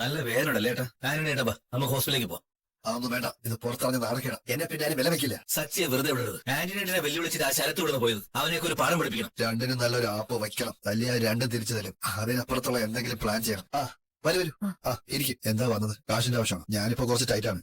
നല്ല വേദനയുണ്ടല്ലേ ഏട്ടാ? ആന്റണി ബാ നമുക്ക് ഹോസ്പിറ്റലിലേക്ക് പോവാം. അതൊന്നും വേണ്ട, ഇത് പുറത്തറിഞ്ഞ നാണക്കേടാ. എന്നെ പിന്നെ ആരും വില വെക്കില്ല. സച്ചിയെ വെറുതെ വിടരുത്. ആന്റണിയെ വെല്ലുവിളിച്ചിട്ട് ആ ശരത്ത് വിടുന്ന പോയത്. അവനെയൊക്കെ ഒരു പാഠം പഠിപ്പിക്കണം. രണ്ടിനും നല്ലൊരു ആപ്പ് വയ്ക്കണം. തല്ലിയ രണ്ടും തിരിച്ചു തരും. അതിനപ്പുറത്തുള്ള എന്തെങ്കിലും പ്ലാൻ ചെയ്യണം. വരൂ ഇരിക്കും. എന്താ വന്നത്? കാശിന്റെ ആവശ്യമാണ്. ഞാനിപ്പോ കുറച്ച് ടൈറ്റാണ്.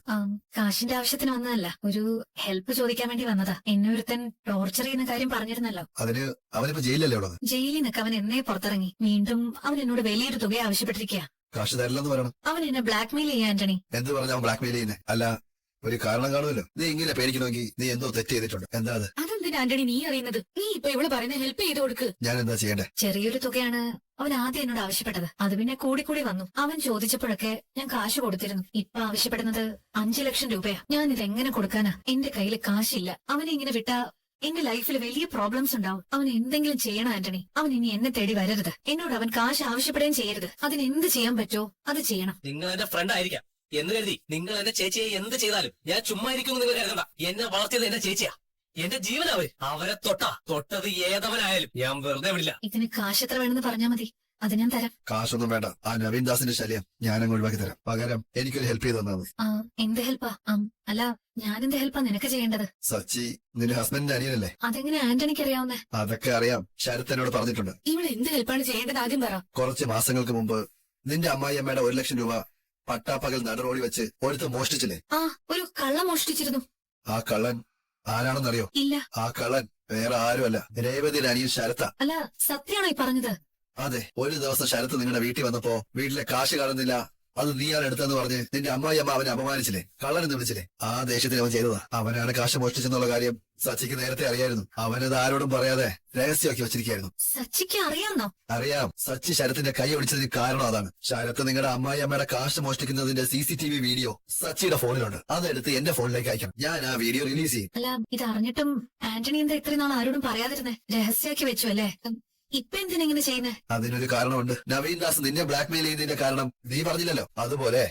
കാശിന്റെ ആവശ്യത്തിന് വന്നതല്ല, ഒരു ഹെൽപ്പ് ചോദിക്കാൻ വേണ്ടി വന്നതാ. എന്നെ ഒരുത്തൻ ടോർച്ചർ ചെയ്യുന്ന കാര്യം പറഞ്ഞിരുന്നല്ലോ. അതിന് അവനിപ്പോ ജയിലല്ലേ ഉള്ളത്? ജയിലിൽ നിന്നൊക്കെ അവൻ എന്നേ പുറത്തിറങ്ങി. വീണ്ടും അവൻ എന്നോട് വലിയൊരു തുക ആവശ്യപ്പെട്ടിരിക്കുക. കാശ് തരില്ലെന്ന് പറയണം. അവൻ എന്നെ ബ്ലാക്ക്മെയിൽ ചെയ്യാ ആന്റണി. എന്ത് പറഞ്ഞ അവൻ ബ്ലാക്ക്മെയിൽ ചെയ്യുന്നേ? അല്ല, ഒരു കാരണം കാണുമല്ലോ. നീ ഇങ്ങനെ പേടിക്കണമെങ്കിൽ നീ എന്തോ തെറ്റ് ചെയ്തിട്ടുണ്ട്. എന്താ അത്? അതെന്തിനാ ആന്റണി നീ അറിയുന്നത്? നീ ഇപ്പൊ ഇവിടെ പറയുന്ന ഹെൽപ്പ് ചെയ്ത് കൊടുക്ക്. ഞാൻ എന്താ ചെയ്യണ്ടേ? ചെറിയൊരു തുകയാണ് അവൻ ആദ്യം എന്നോട് ആവശ്യപ്പെട്ടത്. അത് പിന്നെ കൂടി വന്നു. അവൻ ചോദിച്ചപ്പോഴൊക്കെ ഞാൻ കാശ് കൊടുത്തിരുന്നു. ഇപ്പൊ ആവശ്യപ്പെടുന്നത് 5 ലക്ഷം രൂപയാ. ഞാൻ ഇതെങ്ങനെ കൊടുക്കാനാ? എന്റെ കയ്യിൽ കാശില്ല. അവനെ ഇങ്ങനെ വിട്ടാ എന്റെ ലൈഫിൽ വലിയ പ്രോബ്ലംസ് ഉണ്ടാവും. അവൻ എന്തെങ്കിലും ചെയ്യണം ആന്റണി. അവൻ ഇനി എന്നെ തേടി വരരുത്. എന്നോട് അവൻ കാശ് ആവശ്യപ്പെടുകയും ചെയ്യരുത്. അതിന് എന്ത് ചെയ്യാൻ പറ്റോ അത് ചെയ്യണം. നിങ്ങൾ എന്റെ ഫ്രണ്ട് ആയിരിക്കാം എന്ന് കരുതി നിങ്ങൾ എന്റെ ചേച്ചിയെ എന്ത് ചെയ്താലും ഞാൻ ചുമ്മാ ഇരിക്കുന്നു നിങ്ങൾ കരുതണ്ട. എന്നെ വളർത്തിയത് എന്റെ ചേച്ചിയാ, എന്റെ ജീവനവര്. അവരെ തൊട്ടത് ഏതവനായാലും ഞാൻ വെറുതെ വിടില്ല. ഇതിന് കാശ് എത്ര വേണമെന്ന് പറഞ്ഞാൽ മതി, അത് ഞാൻ തരാം. കാശൊന്നും വേണ്ട. ആ നവീൻ ദാസിന്റെ ശല്യം ഞാനങ്ങ് ഒഴിവാക്കി തരാം. പകരം എനിക്കൊരു ഹെൽപ്പ് ചെയ്ത് തന്നാ മതി. എന്ത് ഹെൽപ്പാ? അല്ല, ഞാനെന്ത് ഹെൽപ്പാ നിനക്ക് ചെയ്യേണ്ടത്? സച്ചി നിന്റെ ഹസ്ബൻഡിന്റെ അനിയനല്ലേ? അതെങ്ങനെ ആന്റണിക്ക് അറിയാവുന്നേ? അതൊക്കെ അറിയാം. ശരത് എന്നോട് പറഞ്ഞിട്ടുണ്ട്. ഇവിടെ എന്ത് ഹെൽപ്പാണ് ചെയ്യേണ്ടത് ആദ്യം പറ. കുറച്ച് മാസങ്ങൾക്ക് മുമ്പ് നിന്റെ അമ്മായിയമ്മയുടെ 1 ലക്ഷം രൂപ പട്ടാപ്പകൽ നടുറോടി വെച്ച് ഒരുത്ത് മോഷ്ടിച്ചില്ലേ? ഒരു കള്ള മോഷ്ടിച്ചിരുന്നു. ആ കള്ളൻ ആരാണെന്നറിയോ? ഇല്ല. ആ കള്ളൻ വേറെ ആരുമല്ല, രേവതിയുടെ അനിയൻ ശരത്ത. അല്ല, സത്യമാണോ ഈ പറഞ്ഞത്? അതെ. ഒരു ദിവസം ശരത്ത് നിങ്ങളുടെ വീട്ടിൽ വന്നപ്പോ വീട്ടിലെ കാശ് കാണുന്നില്ല, അത് നീയാണ് എടുത്തെന്ന് പറഞ്ഞ് നിന്റെ അമ്മായിയമ്മ അവനെ അപമാനിച്ചില്ലേ, കള്ളനെന്ന് വിളിച്ചില്ലേ? ആ ദേഷ്യത്തിന് അവൻ ചെയ്തതാ. അവനാണ് കാശ് മോഷ്ടിച്ചെന്നുള്ള കാര്യം സച്ചിക്ക് നേരത്തെ അറിയായിരുന്നു. അവനത് ആരോടും പറയാതെ രഹസ്യമാക്കി വെച്ചിരിക്കായിരുന്നു. സച്ചിക്ക് അറിയാന്നോ? അറിയാം. സച്ചി ശരത്തിന്റെ കൈ ഒടിച്ചതിന് കാരണം അതാണ്. ശരത്ത് നിങ്ങളുടെ അമ്മായിയമ്മയുടെ കാശ് മോഷ്ടിക്കുന്നതിന്റെ CCTV വീഡിയോ സച്ചിയുടെ ഫോണിലുണ്ട്. അതെടുത്ത് എന്റെ ഫോണിലേക്ക് അയക്കണം. ഞാൻ ആ വീഡിയോ റിലീസ് ചെയ്യും. അല്ല, ഇത് അറിഞ്ഞിട്ടും ആന്റണി എന്താ ഇത്രയും നാൾ ആരോടും പറയാതിരുന്നേ? രഹസ്യമാക്കി വെച്ചു അല്ലേ? ഇപ്പൊ എന്തിനെങ്ങനെ ചെയ്യുന്നേ? അതിനൊരു കാരണമുണ്ട്. നവീൻ ദാസ് നിന്നെ ബ്ലാക്ക്മെയിൽ ചെയ്തതിന്റെ കാരണം നീ പറഞ്ഞില്ലല്ലോ. അതുപോലെ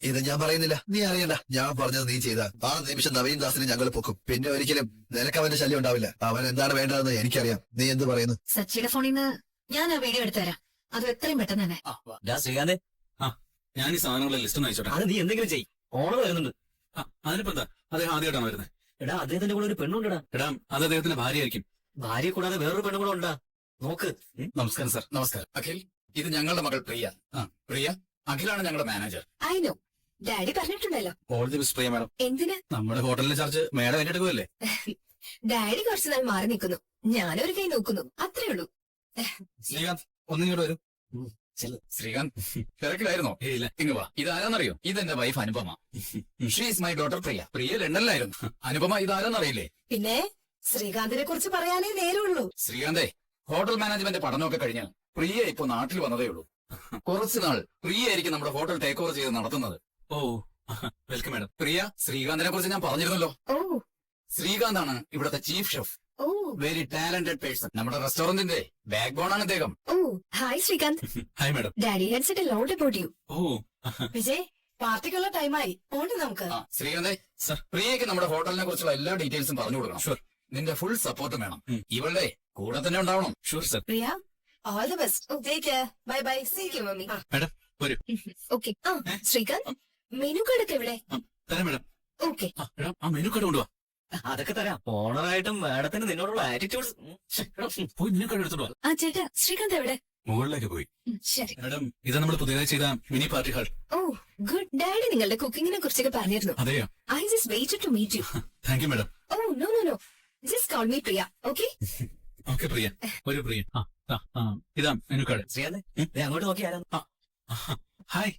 ഇത് ഞാൻ പറയുന്നില്ല, നീ അറിയണ്ട. ഞാൻ പറഞ്ഞത് നീ ചെയ്താൽ ആ നിമിഷം നവീൻ ദാസിനെ ഞങ്ങൾ പൊക്കും. പിന്നെ ഒരിക്കലും നിനക്ക് അവന്റെ ശല്യം ഉണ്ടാവില്ല. അവൻ എന്താണ് വേണ്ടതെന്ന് എനിക്കറിയാം. നീ എന്ത് പറയുന്നു? സച്ചിയുടെ ഫോണിൽ നിന്ന് ഞാൻ ആ വീഡിയോ എടുത്തു തരാം. അത് എത്രയും പെട്ടെന്ന് തന്നെ. ശ്രീകാന്ത്, ഞാൻ ഈ സാധനങ്ങളുടെ ലിസ്റ്റ് ഒന്ന് അയച്ചോട്ടെ. അത് നീ എന്തെങ്കിലും ചെയ്യും. ഓണർ വരുന്നുണ്ട്. അതിനിപ്പോ എന്താ? അദ്ദേഹം ആദ്യമായിട്ടാണ് വരുന്നത്. എടാ, അദ്ദേഹത്തിന്റെ കൂടെ ഒരു പെണ്ണുണ്ടടാ. എടാ, അത് അദ്ദേഹത്തിന്റെ ഭാര്യയായിരിക്കും. ഭാര്യയെ കൂടാതെ വേറൊരു പെണ്ണും കൂടെ ഉണ്ടാ. നോക്ക്. നമസ്കാരം സർ. നമസ്കാരം. അഖിൽ, ഇത് ഞങ്ങളുടെ മകൾ പ്രിയ. പ്രിയ, അഖിലാണ് ഞങ്ങളുടെ മാനേജർ. ഐ നോ, ഡാഡി പറഞ്ഞിട്ടുണ്ടല്ലോ. All the best Priya madam. എന്തിന്? നമ്മുടെ ഹോട്ടലിലെ ചാർജ് മേഡം ഏറ്റെടുക്കുമല്ലേ? ഡാഡി കുറച്ചു നാൾ മാറി നിൽക്കുന്നു, ഞാനൊരു കൈ നോക്കുന്നു, അത്രേ ഉള്ളൂ. ശ്രീകാന്ത്, ഒന്നിങ്ങോട്ട് വരും. ശ്രീകാന്ത്, തിരക്കിലായിരുന്നോ? ഇല്ല. ഇങ്ങ് വാ. ഇതാരാന്നറിയോ? ഇതെന്റെ wife Anupama. She is my daughter Priya. Priya ലണ്ടനിലായിരുന്നു. അനുപമ ഇതാരാന്നറിയില്ലേ? പിന്നെ ശ്രീകാന്തിനെ കുറിച്ച് പറയാനേ നേരമുള്ളൂ. ശ്രീകാന്തേ, ഹോട്ടൽ മാനേജ്മെന്റ് പഠനമൊക്കെ കഴിഞ്ഞ് പ്രിയ ഇപ്പൊ നാട്ടിൽ വന്നതേ ഉള്ളൂ. കുറച്ചു നാൾ പ്രിയ ആയിരിക്കും നമ്മുടെ ഹോട്ടൽ ടേക്ക് ഓവർ ചെയ്ത് നടത്തുന്നത്. ഓ, വെൽക്കം മാഡം. പ്രിയ, ശ്രീകാന്തിനെ കുറിച്ച് ഞാൻ പറഞ്ഞിരുന്നല്ലോ. ഓ, ശ്രീകാന്താണ് ഇവിടുത്തെ ചീഫ് ഷെഫ്. ഓ, വെരി ടാലന്റഡ് പേഴ്സൺ. നമ്മുടെ റെസ്റ്റോറന്റിന്റെ ബാക്ക് ബോൺ ആണ് അദ്ദേഹം. ഓ, hi Srikanth. Hi madam. Daddy had said a lot about you. ഓ, വിജയ്, പാർട്ടിക്കുള്ള ടൈമായി, പോണ്ട് നമുക്ക്. ശ്രീകാന്തേ, സർ. പ്രിയയ്ക്ക് നമ്മുടെ ഹോട്ടലിനെ കുറിച്ചുള്ള എല്ലാ ഡീറ്റെയിൽസും പറഞ്ഞു കൊടുക്കണം. ഷുവർ. നിന്റെ ഫുൾ സപ്പോർട്ട് വേണം. ഇവളുടെ കൂടെ തന്നെ ഉണ്ടാവണം. Sure sir. Priya, all the best. Take care. Bye bye. See you mummy. Madam വരൂ. ഓക്കേ. ശ്രീകാന്ത്, മെനു കാർഡ് ഒക്കെ എവിടെ? തരാം മാഡം. ഓക്കേ. എടാ, ആ മെനു കാർഡ് കൊണ്ടുവാ. അതൊക്കെ തരാം. ഓണറായിട്ടും മാഡത്തിന് നിന്നോടുള്ള ആറ്റിറ്റ്യൂഡ്. പോയി മെനു കാർഡ് എടുത്തോളൂ. ചേട്ടാ, ശ്രീകാന്ത് എവിടെ? മുകളിലേക്ക് പോയി. ശരി. മാഡം, ഇത് നമ്മൾ പുതിയതായി ചെയ്ത മിനി പാർട്ടി ഹാൾ. ഓ, ഗുഡ്. ഡാഡി നിങ്ങളുടെ കുക്കിങ്ങിനെ കുറിച്ചൊക്കെ പറഞ്ഞിരുന്നു. അതെയോ? I just waited to meet you. Thank you madam. ഓ, no no no, just call me Priya. Okay. Okay Priya, ഒരു പ്രിയ. ഇതാ മെനു കാർഡ്. അങ്ങോട്ട് നോക്കിയാലോ? ഹായ്.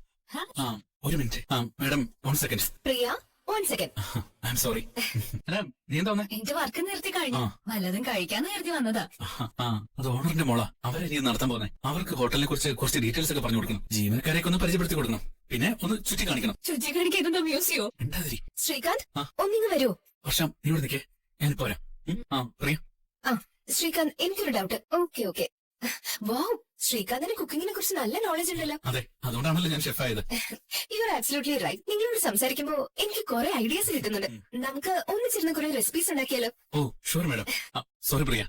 ഒരു minute. Madam, 1 second. Priya, 1 second. I'm sorry. നീ എന്താ വന്നേ? എന്റെ വർക്ക് നിർത്തി കഴിഞ്ഞു, വല്ലതും കഴിക്കാന്ന് കരുതി വന്നതാ. അത് ഓണറിന്റെ മോളാ. അവരെ നീ നടത്താൻ പോന്നെ. അവർക്ക് ഹോട്ടലിനെ കുറിച്ച് കുറച്ച് ഡീറ്റെയിൽസ് ഒക്കെ പറഞ്ഞു കൊടുക്കണം. ജീവനക്കാരെയൊക്കെ ഒന്ന് പരിചയപ്പെടുത്തി കൊടുക്കണം. പിന്നെ ഒന്ന് ചുറ്റി കാണിക്കണം. ചുറ്റി കാണിക്കുന്ന മ്യൂസിയോ? ഉണ്ടാതിരി. ശ്രീകാന്ത്, ഒന്നിങ്ങ് വരൂ. വർഷം, നീ ഇവിടെ നിൽക്കേ, ഞാനിപ്പോ വരാം. പ്രിയ. ശ്രീകാന്ത്, എനിക്കൊരു ഡൗട്ട്. Okay okay. വാവ്, ശ്രീകാന്തിന് കുക്കിങ്ങിനെ കുറിച്ച് നല്ല നോളജ് ഉണ്ടല്ലോ. അതെ, അതുകൊണ്ടാണല്ലോ ഞാൻ ഷെഫ് ആയത്. You are absolutely right. നിങ്ങളോട് സംസാരിക്കുമ്പോ എനിക്ക് കുറെ ഐഡിയാസ് കിട്ടുന്നുണ്ട്. നമുക്ക് ഒന്നിച്ചിരുന്ന് കുറെ റെസിപ്പീസ് ഉണ്ടാക്കിയാലോ? ഓ, ഷുവർ മാഡം. സോറി പ്രിയ.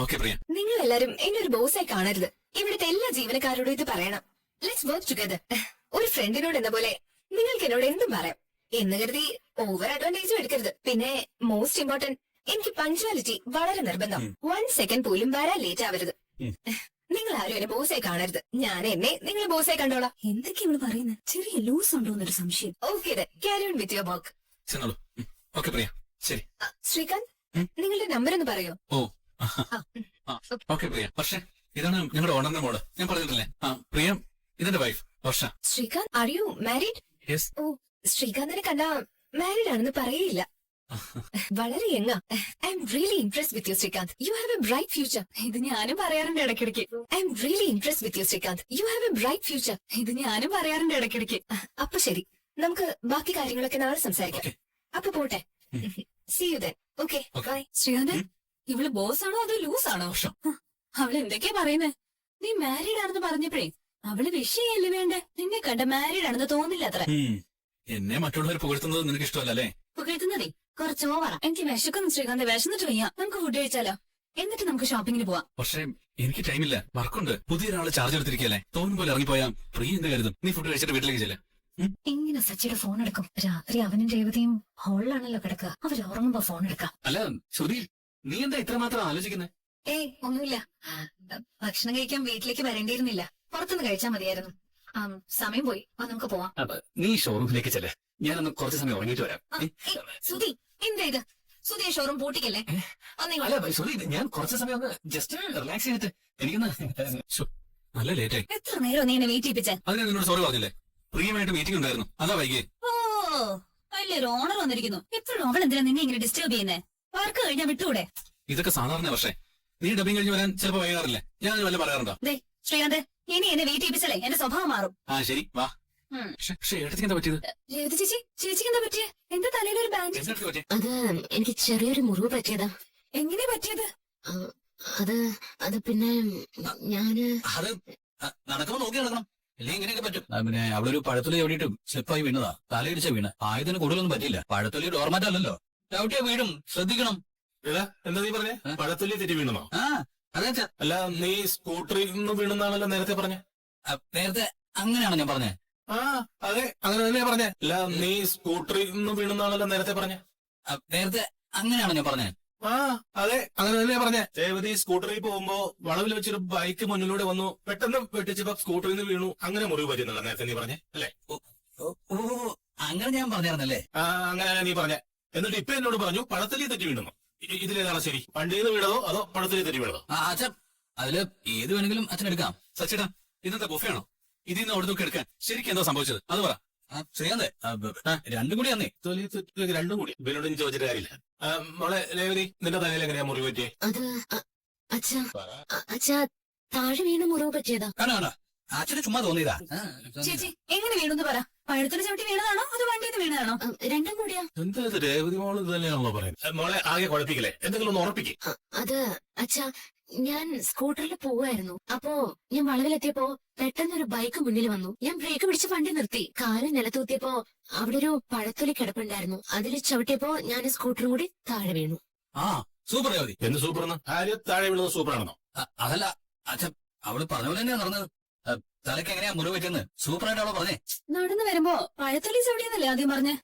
ഓക്കെ പ്രിയ. നിങ്ങൾ എല്ലാരും എന്നെ ഒരു ബോസായി കാണരുത്. ഇവിടുത്തെ എല്ലാ ജീവനക്കാരോടും ഇത് പറയണം. Let's work together. ഒരു ഫ്രണ്ടിനോട് എന്ന പോലെ നിങ്ങൾക്ക് എന്നോട് എന്തും പറയാം എന്ന് കരുതി ഓവർ അഡ്വാൻറ്റേജും എടുക്കരുത്. പിന്നെ മോസ്റ്റ് ഇമ്പോർട്ടന്റ്, എനിക്ക് പഞ്ച്വാലിറ്റി വളരെ നിർബന്ധം. 1 സെക്കൻഡ് പോലും വരാൻ ലേറ്റ് ആവരുത്. നിങ്ങൾ ആരും എന്നെ ബോസായി കാണരുത്. ഞാൻ എന്നെ നിങ്ങൾ ബോസായി കണ്ടോളാം. എന്തൊക്കെ ഇവിടെ പറയുന്നത്? ചെറിയ ലൂസ് ഉണ്ടോ എന്നൊരു സംശയം. Okay carry on with your work. ചെന്നോളൂ. ഓക്കെ പ്രിയ, ശരി. ശ്രീകാന്ത്, നിങ്ങളുടെ നമ്പർ ഒന്ന് പറയോ? ഓ ഓക്കെ പ്രിയ. പക്ഷേ ഇതാണ് ഞങ്ങളുടെ ഓണറിന്റെ മോള്. ഞാൻ പറഞ്ഞിട്ടില്ലേ? പ്രിയ ഇതെന്റെ wife Varsha. Srikanth, are you married? Yes. ഓ, ശ്രീകാന്തിനെ കണ്ടാ മാരീഡ് ആണെന്ന് പറയേയില്ല. വളരെ യങ്ങാ. I'm really impressed with you Srikanth. You have a bright future. ഇത് ഞാനും പറയാറുണ്ട് ഇടയ്ക്കിടയ്ക്ക്. I'm really impressed with you Srikanth. You have a bright future. ഇത് ഞാനും പറയാറുണ്ട് ഇടയ്ക്കിടയ്ക്ക്. അപ്പൊ ശരി, നമുക്ക് ബാക്കി കാര്യങ്ങളൊക്കെ നാളെ സംസാരിക്കാം. Okay. അപ്പൊ പോട്ടെ. See you then. Okay, bye. Srikanth, ഇവള് ബോസ് ആണോ അതോ ലൂസ് ആണോ? വർഷ. അവള് എന്തൊക്കെയാ പറയുന്നേ? നീ മാരീഡ് ആണെന്ന് പറഞ്ഞപ്പോഴേ അവള് വിഷയല്ലേ വേണ്ടേ? നിന്നെ കണ്ട മാരീഡ് ആണെന്ന് തോന്നില്ല അത്ര. എന്നെ മറ്റുള്ളവർ പുകഴ്ത്തുന്നത് നിനക്ക് ഇഷ്ടമല്ലേ? പുകഴ്ത്തുന്നതേ കുറച്ച് ഓവറാ. എനിക്ക് വിശക്കുന്നു ശ്രീകാന്ത്, വിശന്നിട്ട് വയ്യ. നമുക്ക് ഫുഡ് കഴിച്ചാലോ? എന്നിട്ട് നമുക്ക് ഷോപ്പിങ്ങിന് പോവാം. പക്ഷേ എനിക്ക് ടൈമില്ല, വർക്കുണ്ട്. പുതിയൊരാള് ചാർജ് എടുത്തിരിക്കല്ലേ, തോന്നും പോലെ ഇറങ്ങിപ്പോയാ പ്രിയ എന്ത് കരുതും? നീ ഫുഡ് കഴിച്ചിട്ട് വീട്ടിലേക്ക് ചെല്ലാം. ഇങ്ങനെ സച്ചിയുടെ ഫോൺ എടുക്കും. രാത്രി അവനും രേവതിയും ഹോളിലാണല്ലോ കിടക്കുക. അവരുറങ്ങുമ്പോ ഫോൺ എടുക്കാം. അല്ല ശ്രുതി, നീ എന്താ ഇത്രമാത്രം ആലോചിക്കുന്നത്? ഏയ് ഒന്നുമില്ല. ഭക്ഷണം കഴിക്കാൻ വീട്ടിലേക്ക് വരേണ്ടിയിരുന്നില്ല, പുറത്തുനിന്ന് കഴിച്ചാൽ മതിയായിരുന്നു. സമയം പോയി. നമുക്ക് പോവാം. നീ ഷോറൂമിലേക്ക് ചെല്ലേ, ഞാനൊന്ന് കുറച്ച് സമയം ഉറങ്ങിയിട്ട് വരാം. സുധി, എന്താ ഇത്? സുധിയെ ഷോറൂം പൂട്ടിക്കല്ലേ? അല്ല ശ്രുതി, ഞാൻ കുറച്ച് സമയം ഒന്ന് ജസ്റ്റ് റിലാക്സ് ചെയ്തിട്ട് എനിക്കൊന്ന്. നല്ല ലേറ്റ് ആയി. എത്ര നേരം നീ എന്നെ വെയിറ്റ് ചെയ്യിപ്പിച്ചേ? അതിന് നിന്നോട് സോറി പറഞ്ഞില്ലേ? പ്രിയമായിട്ട് മീറ്റിംഗ് ഉണ്ടായിരുന്നു, അതാ വൈകിയേ. ഓ, വലിയൊരു ഓണർ വന്നിരിക്കുന്നു. എപ്പോഴും അവൾ എന്തിനാ നിന്നെ ഇങ്ങനെ ഡിസ്റ്റർബ് ചെയ്യുന്നേ? വർക്ക് കഴിഞ്ഞാ വിട്ടുകൂടെ? ഇതൊക്കെ സാധാരണ. പക്ഷേ നീ ഡബിങ് കഴിഞ്ഞ് വരാൻ ചിലപ്പോ വൈകാറില്ലേ? ഞാൻ വല്ല പറയാറുണ്ടോ? ദേ ശ്രീകാന്ത്, ഇനി എന്നെ വെയിറ്റ് ചെയ്യിപ്പിച്ചല്ലേ എന്റെ സ്വഭാവം മാറും. ശരി വാ. പക്ഷേ എടുത്തേക്ക് എന്താ പറ്റിയത്? രേവതി ചേച്ചി, ചേച്ചിക്ക് എന്താ പറ്റിയേ? എന്താ തലയിലൊരു ബാൻഡ്? എന്തെടുത്ത് പറ്റിയ? അത് എനിക്ക് ചെറിയൊരു മുറിവ് പറ്റിയതാ. എങ്ങനെ പറ്റിയത്? അത് പിന്നെ ഞാന് അത് നടക്കുമ്പോ നോക്കി നടക്കണം, അല്ലെങ്കിൽ ഇങ്ങനെയൊക്കെ പറ്റും. പിന്നെ അവളൊരു പഴത്തൊലി എവിടെയിട്ടും സ്ലിപ്പായി വീണതാ. തലയിടിച്ച വീണ്. ആയതിന് കൂടുതലൊന്നും പറ്റില്ല. പഴത്തൊലി ഡോർമാറ്റ് അല്ലല്ലോ, ചവിട്ടിയ വീടും. ശ്രദ്ധിക്കണം. എന്താ നീ പറഞ്ഞേ? പഴത്തൊല്ലി തെറ്റി വീണെന്നോ? അതെ. അല്ല, നീ സ്കൂട്ടറിൽ നിന്ന് വീണെന്നാണല്ലോ നേരത്തെ പറഞ്ഞേ. നേരത്തെ അങ്ങനെയാണോ ഞാൻ പറഞ്ഞേ? അതെ, അങ്ങനെ തന്നെയാ പറഞ്ഞേ. അല്ല, നീ സ്കൂട്ടറിൽ നിന്ന് വീണെന്നാണല്ലോ നേരത്തെ പറഞ്ഞേ. നേരത്തെ അങ്ങനെയാണോ ഞാൻ പറഞ്ഞേ? അതെ, അങ്ങനെ തന്നെയാ പറഞ്ഞേ. രേവതി സ്കൂട്ടറിൽ പോകുമ്പോ വളവിൽ വെച്ചൊരു ബൈക്ക് മുന്നിലൂടെ വന്നു, പെട്ടെന്ന് വെട്ടിച്ചപ്പോ സ്കൂട്ടറിൽ നിന്ന് വീണു. അങ്ങനെ മുറിവ് പറ്റുന്നല്ല നേരത്തെ നീ പറഞ്ഞേ അല്ലേ? ഓ, അങ്ങനെ ഞാൻ പറഞ്ഞായിരുന്നല്ലേ? അങ്ങനെ നീ പറഞ്ഞേ. എന്നിട്ട് ഇപ്പൊ എന്നോട് പറഞ്ഞു പഴത്തൊല്ലി തെറ്റി വീണെന്നോ. ഇതിലേതാണ് ശരി? വണ്ടിയിൽ നിന്ന് വീണതോ അതോ പഴത്തൊല്ലി തെറ്റി വീണതോ? അച്ഛൻ അതില് ഏത് വേണമെങ്കിലും അച്ഛൻ എടുക്കാം. സച്ചിടാ, ഇന്നത്തെ ബുഫയാണോ? ഇതിൽ നിന്ന് അവിടെ നോക്കി എടുക്കാൻ ശരിക്കും എന്താ സംഭവിച്ചത്? അത് പറ. ചെയ്യാതെ രണ്ടും കൂടി അന്നേ. തൊലി തെറ്റി രണ്ടും കൂടി. ഇവനോട് ഇനി ചോദിച്ചിട്ട് കാര്യമില്ല. മോളെ രേവതി, നിന്റെ തലയിൽ എങ്ങനെയാ മുറിവ് പറ്റിയേ? അത് അച്ഛാ താഴെ വീണ് മുറിവ് പറ്റിയതാ. കാണാ അച്ഛന് ചുമ്മാ തോന്നിയതാ. ചേച്ചി, എങ്ങനെ വീണെന്ന് പറ. പഴത്തൊലി ചവിട്ടി വീണതാണോ അതോ വണ്ടിയിൽ നിന്ന് വീണതാണോ? രണ്ടും കൂടിയാ. എന്താ ഇത് രേവതി മോള് ഇത് തന്നെയാണല്ലോ പറയുന്നത്? മോളെ ആകെ കുഴപ്പിക്കലേ, എന്തെങ്കിലും ഒന്ന് ഉറപ്പിക്കേ. അത് അച്ഛാ, ഞാൻ സ്കൂട്ടറിൽ പോവായിരുന്നു. അപ്പോ ഞാൻ വളവിലെത്തിയപ്പോ പെട്ടെന്നൊരു ബൈക്ക് മുന്നിൽ വന്നു. ഞാൻ ബ്രേക്ക് പിടിച്ച് വണ്ടി നിർത്തി. കാല് നിലത്തൂത്തിയപ്പോ അവിടെ ഒരു പഴത്തൊലി കിടപ്പുണ്ടായിരുന്നു. അതിൽ ചവിട്ടിയപ്പോ ഞാൻ സ്കൂട്ടറും കൂടി താഴെ വീണു. സൂപ്പർ രേവതി. എന്ത് സൂപ്പറെന്ന്? ആര് താഴെ വീണത് സൂപ്പറാണെന്നോ? അതല്ല അച്ഛൻ, അവള് പറഞ്ഞ പോലെ തന്നെയാ നടന്നത്. തലക്ക് എങ്ങനെയാ മുറിവ് പറ്റുന്നത്? സൂപ്പറായിട്ട് അവള് പറഞ്ഞേ. നടന്നു വരുമ്പോ പഴത്തൊലി ചവിട്ടിയെന്നല്ലേ ആദ്യം പറഞ്ഞേ?